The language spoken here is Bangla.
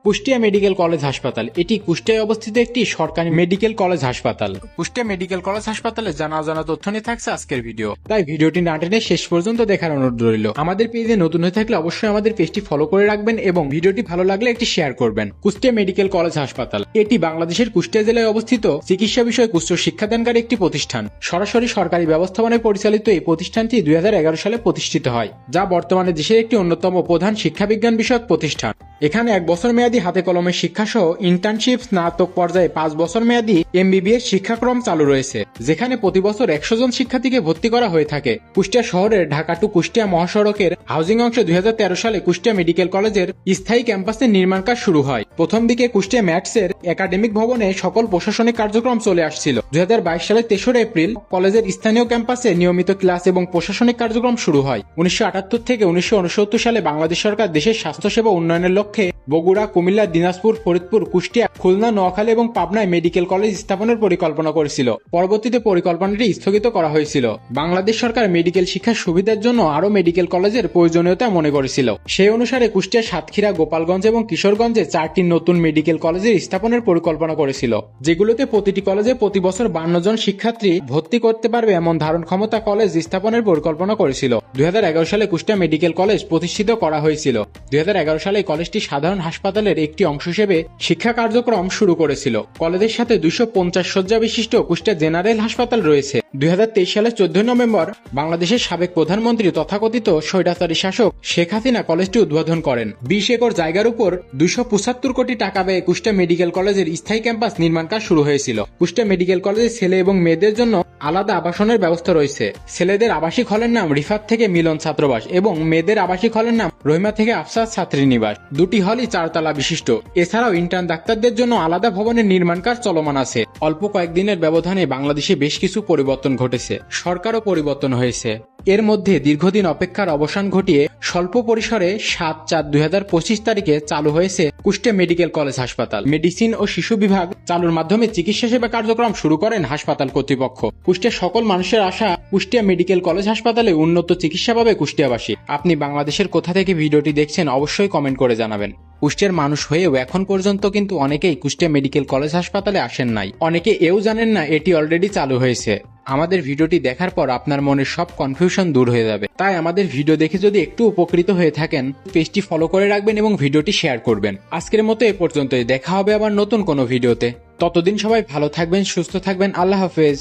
কুষ্টিয়া মেডিকেল কলেজ হাসপাতাল এটি কুষ্টিয়ায় অবস্থিত একটি সরকারি মেডিকেল কলেজ হাসপাতাল। কুষ্টিয়া মেডিকেল কলেজ হাসপাতালে জানা অজানা তথ্য নিয়ে থাকছে আজকের ভিডিও, তাই ভিডিওটি না টেনে শেষ পর্যন্ত দেখার অনুরোধ রইল। আমাদের পেজে নতুন হয়ে থাকলে অবশ্যই আমাদের পেজটি ফলো করে রাখবেন এবং ভিডিওটি ভালো লাগলে একটি শেয়ার করবেন। কুষ্টিয়া মেডিকেল কলেজ হাসপাতাল এটি বাংলাদেশের কুষ্টিয়া জেলায় অবস্থিত চিকিৎসা বিষয়ক উচ্চ শিক্ষাদানকারী একটি প্রতিষ্ঠান। সরাসরি সরকারি ব্যবস্থাপনায় পরিচালিত এই প্রতিষ্ঠানটি 2011 সালে প্রতিষ্ঠিত হয়, যা বর্তমানে দেশের একটি অন্যতম প্রধান শিক্ষাবিজ্ঞান বিষয়ক প্রতিষ্ঠান। এখানে 1 বছর মেয়াদী হাতে কলমের শিক্ষা সহ ইন্টার্নশিপ, স্নাতক পর্যায়ে 5 বছর মেয়াদী MBBS শিক্ষাক্রম চালু রয়েছে, যেখানে প্রতি বছর 100 জন শিক্ষার্থীকে ভর্তি করা হয়ে থাকে। কুষ্টিয়া শহরের ঢাকা টু কুষ্টিয়া মহাসড়কের হাউজিং অংশে 2013 সালে কুষ্টিয়া মেডিকেল কলেজের স্থায়ী ক্যাম্পাসের নির্মাণ কাজ শুরু হয়। প্রথম দিকে কুষ্টিয়া ম্যাটসের একাডেমিক ভবনে সকল প্রশাসনিক কার্যক্রম চলে আসছিল। 2022 সালের 3 এপ্রিল কলেজের স্থানীয় ক্যাম্পাসে নিয়মিত ক্লাস এবং প্রশাসনিক কার্যক্রম শুরু হয়। 1978 থেকে 1969 সালে বাংলাদেশ সরকার দেশের স্বাস্থ্যসেবা উন্নয়নের লক্ষ্যে বগুড়া, কুমিল্লা, দিনাজপুর, ফরিদপুর, কুষ্টিয়া, খুলনা, নোয়াখালী এবং পাবনায় মেডিকেল কলেজ স্থাপনের পরিকল্পনা করেছিল। পরবর্তীতে পরিকল্পনাটি স্থগিত করা হয়েছিল। বাংলাদেশ সরকার মেডিকেল শিক্ষার সুবিধার জন্য আরও মেডিকেল কলেজের প্রয়োজনীয়তা মনে করেছিল। সেই অনুসারে কুষ্টিয়া, সাতক্ষীরা, গোপালগঞ্জ এবং কিশোরগঞ্জে 4টি নতুন মেডিকেল কলেজের স্থাপনের পরিকল্পনা করেছিল, যেগুলোতে প্রতিটি কলেজে প্রতি বছর 52 জন শিক্ষার্থী ভর্তি করতে পারবে এমন ধারণ ক্ষমতা কলেজ স্থাপনের পরিকল্পনা করেছিল। 2011 সালে কুষ্টিয়া মেডিকেল কলেজ প্রতিষ্ঠিত করা হয়েছিল। 2011 সালে কলেজটি সাধারণ হাসপাতালের একটি অংশ হিসেবে শিক্ষা কার্যক্রম শুরু করেছিল। কলেজের সাথে 250 শয্যা বিশিষ্ট কুষ্টিয়া জেনারেল হাসপাতাল রয়েছে। 2023 সালের 14 নভেম্বর বাংলাদেশের সাবেক প্রধানমন্ত্রী তথাকথিত স্বৈরাচারী শাসক শেখ হাসিনা কলেজটি উদ্বোধন করেন। 20 একর জায়গার উপর 275 কোটি টাকা ব্যয়ে কুষ্টিয়া মেডিকেল কলেজের স্থায়ী ক্যাম্পাস নির্মাণ কাজ শুরু হয়েছিল। কুষ্টিয়া মেডিকেল কলেজে ছেলে এবং মেয়েদের জন্য আলাদা আবাসনের ব্যবস্থা রয়েছে। ছেলেদের আবাসিক হলের নাম রিফাত থেকে মিলন ছাত্রাবাস এবং মেয়েদের আবাসিক হলের নাম রহিমা থেকে আফসাস ছাত্রীনিবাস। দুটি হলই 4 তলা বিশিষ্ট। এছাড়াও ইন্টার্ন ডাক্তারদের জন্য আলাদা ভবনের নির্মাণ কাজ চলমান আছে। অল্প কয়েকদিনের ব্যবধানে বাংলাদেশে বেশ কিছু পরিবর্তন ঘটেছে, সরকারও পরিবর্তন হয়েছে। এর মধ্যে দীর্ঘদিন অপেক্ষার অবসান ঘটিয়ে স্বল্প পরিসরে 7/4/2025 তারিখে চালু হয়েছে কুষ্টিয়া মেডিকেল কলেজ হাসপাতাল। মেডিসিন ও শিশু বিভাগ চালুর মাধ্যমে চিকিৎসা সেবা কার্যক্রম শুরু করেন হাসপাতাল কর্তৃপক্ষ। কুষ্টিয়া সকল মানুষের আশা কুষ্টিয়া মেডিকেল কলেজ হাসপাতালে উন্নত চিকিৎসা পাবে কুষ্টিয়াবাসী। আপনি বাংলাদেশের কোথা থেকে ভিডিওটি দেখছেন অবশ্যই কমেন্ট করে জানাবেন। কুষ্টিয়ার মানুষ হয়েও এখন পর্যন্ত কিন্তু অনেকেই কুষ্টিয়া মেডিকেল কলেজ হাসপাতালে আসেন নাই। অনেকে এও জানেন না এটি অলরেডি চালু হয়েছে। আমাদের ভিডিওটি দেখার পর আপনার মনের সব কনফিউশন দূর হয়ে যাবে। তাই আমাদের ভিডিও দেখে যদি একটু উপকৃত হয়ে থাকেন, পেজটি ফলো করে রাখবেন এবং ভিডিওটি শেয়ার করবেন। আজকের মতো এ পর্যন্তই। দেখা হবে আবার নতুন কোনো ভিডিওতে। ততদিন সবাই ভালো থাকবেন, সুস্থ থাকবেন। আল্লাহ হাফেজ।